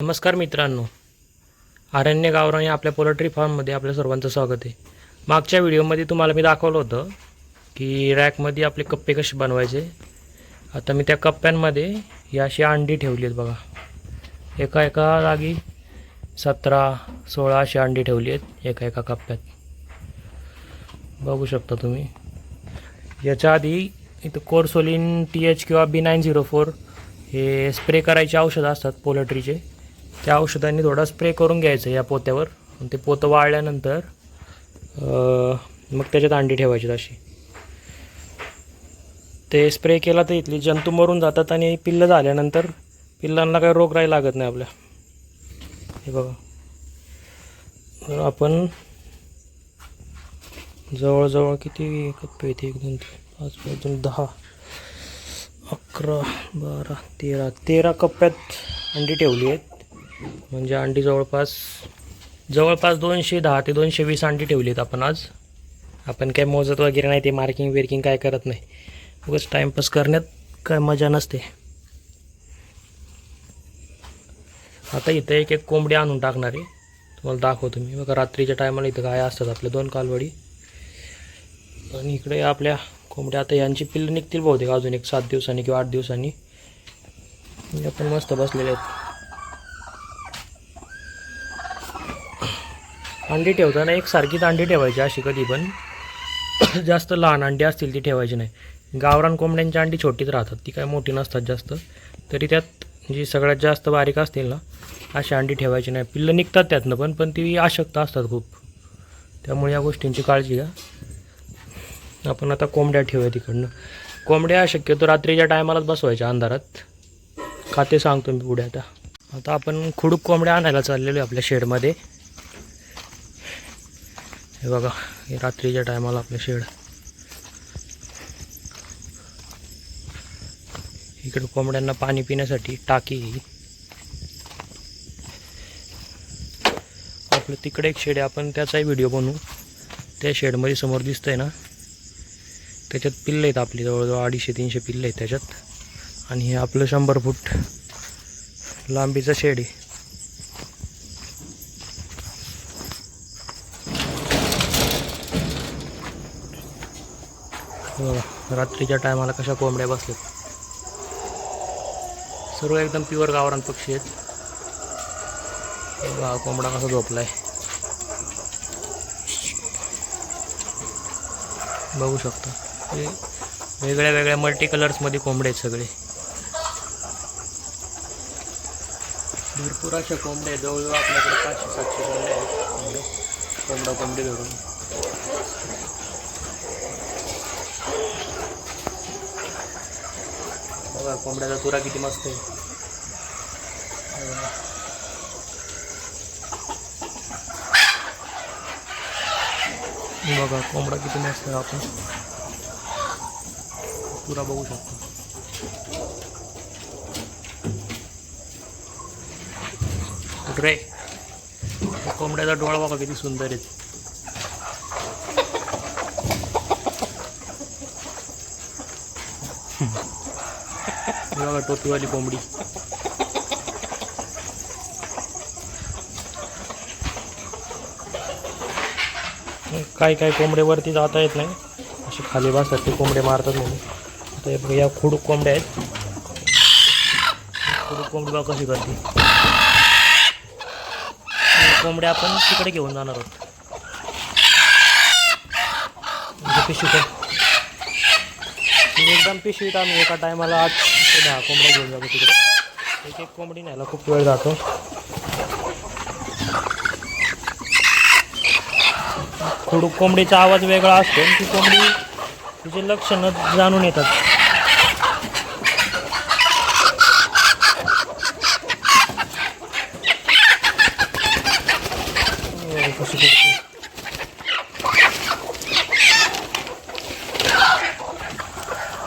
नमस्कार मित्रांनो, आरण्य गावरान या आपल्या पोल्ट्री फार्ममध्ये आपल्या सर्वांचं स्वागत आहे. मागच्या व्हिडिओमध्ये तुम्हाला मी दाखवलं होतं की रॅकमध्ये आपले कप्पे कसे बनवायचे. आता मी त्या कप्प्यांमध्ये ही अशी अंडी ठेवली आहेत बघा. एका जागी 17-16 अशी अंडी ठेवली आहेत एका कप्प्यात, बघू शकता तुम्ही. याच्या आधी इथं कोर्सोलिन TH किंवा B904 हे स्प्रे करायचे औषधं असतात पोल्ट्रीचे. त्या औषधांनी थोडा स्प्रे करून घ्यायचं या पोत्यावर. ते पोतं वाळल्यानंतर मग त्याच्यात अंडी ठेवायची. अशी ते स्प्रे केला तर इथली जंतू मरून जातात आणि पिल्लं झाल्यानंतर पिल्लांना काही रोगराई लागत नाही आपल्या. हे बघा, तर आपण जवळजवळ किती कप्पे आहेत? 1 2 3 4 5 6 10 11 12 13 कप्प्यात अंडी ठेवली आहेत. म्हणजे अंडी जवळपास 210 ते 220 अंडी ठेवली आहेत आपण आज. आपण काय मोजत वगैरे नाही, ते मार्किंग काय करत नाही. उगाच टाईमपास करण्यात काय मजा नसते. आता इथं एक कोंबडी आणून टाकणार आहे, तुम्हाला दाखवतो मी. बघा, रात्रीच्या टायमाला इथं काय असतात आपल्या 2 कालवडी. आणि इकडे आपल्या कोंबड्या. आता यांची पिल्लं निघतील बहुतेक अजून 7 दिवसांनी किंवा 8 दिवसांनी. आपण मस्त बसलेले आहेत. अंडी ठेवताना एकसारखीच अंडी ठेवायची अशी कधी पण. जास्त लहान अंडी असतील ती ठेवायची नाही. गावरान कोंबड्यांची अंडी छोटीच राहतात, ती काय मोठी नसतात जास्त. तरी त्यात जी सगळ्यात जास्त बारीक असतील ना अशी अंडी ठेवायची नाही. पिल्लं निघतात त्यातनं पण ती अशक्त असतात खूप. त्यामुळे या गोष्टींची काळजी घ्या. आपण आता कोंबड्या ठेवूया तिकडनं. कोंबड्या शक्यतो रात्रीच्या टायमालाच बसवायच्या अंधारात. खाते सांगतो मी पुढे. आता आपण खुडूक कोंबड्या आणायला चाललेलो आहे आपल्या शेडमध्ये. हे बघा, हे रात्रीच्या टायमाला आपलं शेड. इकडे कोंबड्यांना पाणी पिण्यासाठी टाकी. आपलं तिकडे एक शेड आहे, आपण त्याचाही व्हिडिओ बनवू. त्या शेडमध्ये समोर दिसतंय ना, त्याच्यात पिल्लं आहेत आपली. जवळजवळ 250-300 पिल्लं आहेत त्याच्यात. आणि हे आपलं 100 फूट लांबीचं शेड आहे. रात्रीच्या टायमाला कशा कोंबड्या बसल्यात. सर्व एकदम प्युअर गावरान पक्षी आहेत. बघा कोंबडा कसा झोपलाय, बघू शकता. हे वेगळ्या मल्टी कलर्समध्ये कोंबडे आहेत सगळे. भरपूर अशा कोंबड्या आहेत. जवळजवळ आपल्याकडे 500-700 कोंबड्या आहेत, कोंबडी धरून. बघा कोंबड्याचा तुरा किती मस्त आहे. बघा कोंबडा किती मस्त आहे. आपण तुरा बघू शकतो. रे कोंबड्याचा डोळा बघा किती सुंदर आहे. बघा टोपीवाली कोंबडी. काही कोंबडे वरती जाता येत नाही, असे खाली बसतात ते कोंबडे मारतात म्हणून. आता या खुडूक कोंबड्या आहेत. खुडूक कोंबडी बघा कशी करते. कोंबड्या आपण तिकडे घेऊन जाणार आहोत. पिशवीत एकदम पिशवीत आम्ही एका टायमाला 8 ते 10 कोंबड्या घेऊन जातो तिकडे. एक कोंबडी न्यायला खूप वेळ जातो. खुडूक कोंबडीचा आवाज वेगळा असतो. ती कोंबडी तिचे लक्षणं जाणून येतात.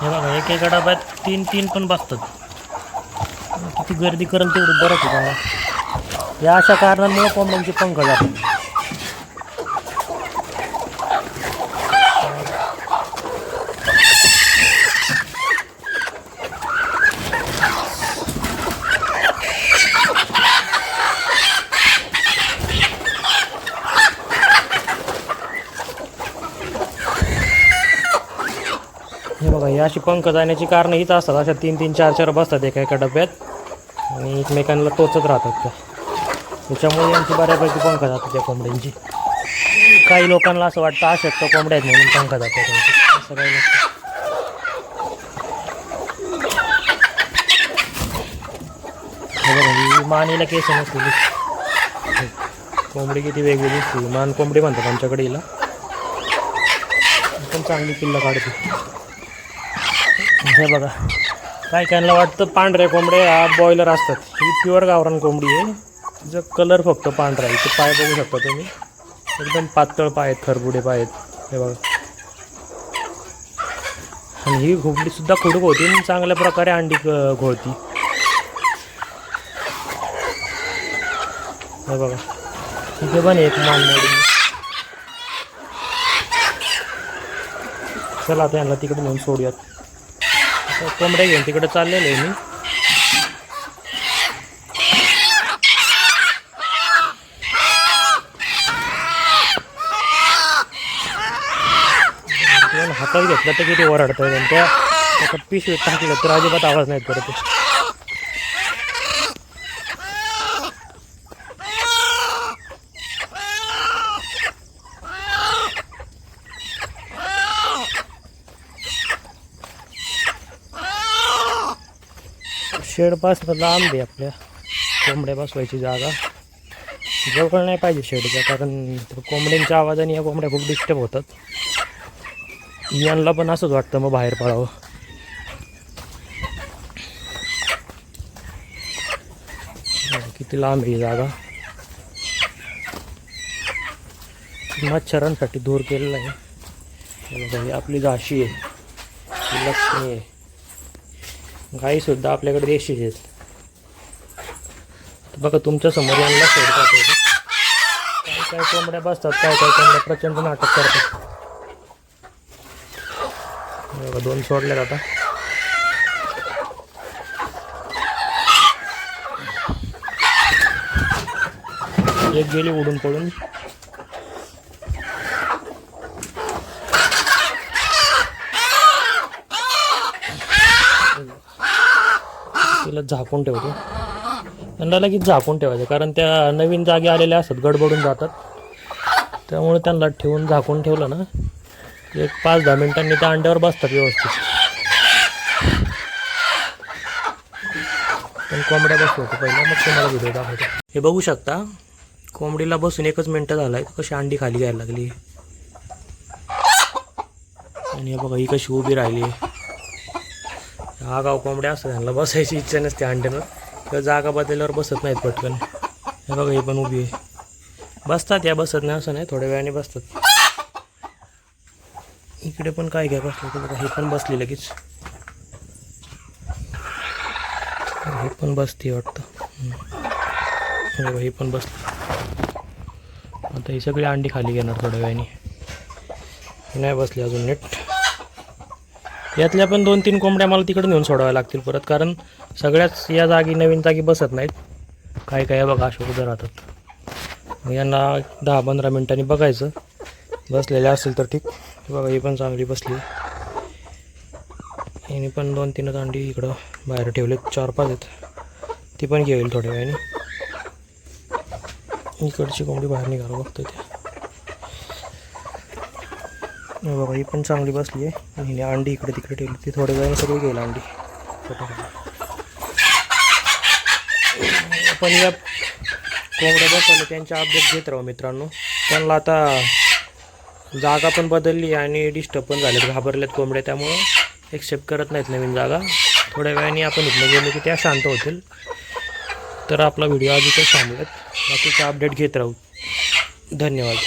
हे बघा, एका डब्यात 3 पण बसतात. किती गर्दी करेल तेवढं बरंच आहे बघा. या अशा कारणांमुळे कोंबड्यांचे पंख जातात. अशी पंख जाण्याची कारणं हीच असतात, अशा 3-3, 4-4 बसतात एका एका डब्यात आणि एकमेकांना टोचत राहतात त्या, त्याच्यामुळे यांची बऱ्यापैकी पंख जातात त्या कोंबड्यांची. काही लोकांना असं वाटतं अशक्त कोंबड्या आहेत म्हणून पंख जातात त्यांची, असं काही नसतं. बघा मानेला केस नसलेली कोंबडी किती वेगळी दिसते. मान कोंबडी म्हणतात आमच्याकडे हिला, पण चांगली पिल्लं काढते. हे बघा काय कायला वाटतं पांढरे कोंबडे हा बॉयलर असतात, ही प्युअर गावरान कोंबडी आहे. तिचा कलर फक्त पांढरा आहे. इथे पाय बघू शकता तुम्ही, एकदम पातळ पाय आहेत, खरबुडे पाय आहेत हे बघा. आणि ही घोबडीसुद्धा खुडूक होती आणि चांगल्या प्रकारे अंडी घोळती. हे बघा तिथे पण एक मानमोडी. चला आता यांना तिकडे नेऊन सोडूयात. कोंबड्या घेऊन तिकडे चाललेले आहे मी. हातात घेतलं तर किती ओरडतं आणि त्या पिशवीत टाकलं तर अजिबात आवाज नाही करत. शेडपासून लांब आहे आपल्या कोंबड्या बसवायची जागा, जवळ नाही पाहिजे शेडच्या, कारण कोंबड्यांच्या आवाजाने या कोंबड्या खूप डिस्टर्ब होतात. यांना पण असंच वाटतं मग बाहेर पडावं. किती लांब आहे जागा. मच्छरांसाठी दूर केलेला आहे. ही आपली झाशी आहे, ही लक्ष्मी आहे. गाईसुद्धा आपल्याकडे देशीच आहेत. बघा तुमच्या समोर यांना सोडतात. काही काही कोंबड्या बसतात, काही काही कोंबड्या प्रचंड नाटक करतात. बघा 2 सोडल्यात आता. एक गेली उडून पडून. तिला झाकून ठेवतो. त्यांना लगेच झाकून ठेवायचं, कारण त्या नवीन जागी आलेल्या असतात, गडबडून जातात. त्यामुळे त्यांना ठेवून झाकून ठेवलं ना, एक 5-10 मिनिटांनी त्या अंड्यावर बसतात व्यवस्थित. पण कोंबड्या बसवतो पहिला, मग तुम्हाला व्हिडिओ दाखवतो. हे बघू शकता कोंबडीला बसून 1च मिनटं झालाय, कशी अंडी खाली घ्यायला लागली. आणि हे बघा ही कशी उभी राहिली. आगाव कोंबड्या असतात, त्यांना बसायची इच्छा नसते अंड्यानं, किंवा जागा बदलल्यावर बसत नाहीत पटकन. हे बघा ही पण उभी आहे. बसतात या, बसत नाही असं नाही, थोड्या वेळाने बसतात. इकडे पण काय काय बसलं तर बघा, हे पण बसली लगेच. हे पण बसते वाटतं. हे पण बसली. आता ही सगळी अंडी खाली घेणार थोड्या वेळाने. नाही बसली अजून नीट. यातल्या पण 2-3 कोंबड्या मला तिकडे नेऊन सोडाव्या लागतील परत, कारण सगळ्याच या जागी नवीन जागी बसत नाहीत. काय काय बघा अशा उभं राहतात. यांना 10-15 मिनिटांनी बघायचं, बसलेले असेल तर ठीक. बघा ही पण चांगली बसली. हिने पण 2-3 अंडी इकडं बाहेर ठेवलेत, 4-5 आहेत. ती पण घेईल थोड्या वेळाने. इकडची कोंबडी बाहेर निघाला बघतोय त्या. बघा ही पण चांगली बसली आहे. आणि हिने अंडी इकडे तिकडे ठेवली, ती थोड्या वेळाने सगळी घेईल अंडी. आपण या कोंबड्या बसवल्या त्यांच्या अपडेट घेत राहू मित्रांनो. त्यांना आता जागा पण बदलली आणि डिस्टर्ब पण झालेत, घाबरल्यात कोंबड्या, त्यामुळं एक्सेप्ट करत नाहीत नवीन जागा. थोड्या वेळाने आपण इथनं गेलो की त्या शांत होतील. तर आपला व्हिडिओ आधी तर थांबूयात, बाकीचा अपडेट घेत राहू. धन्यवाद.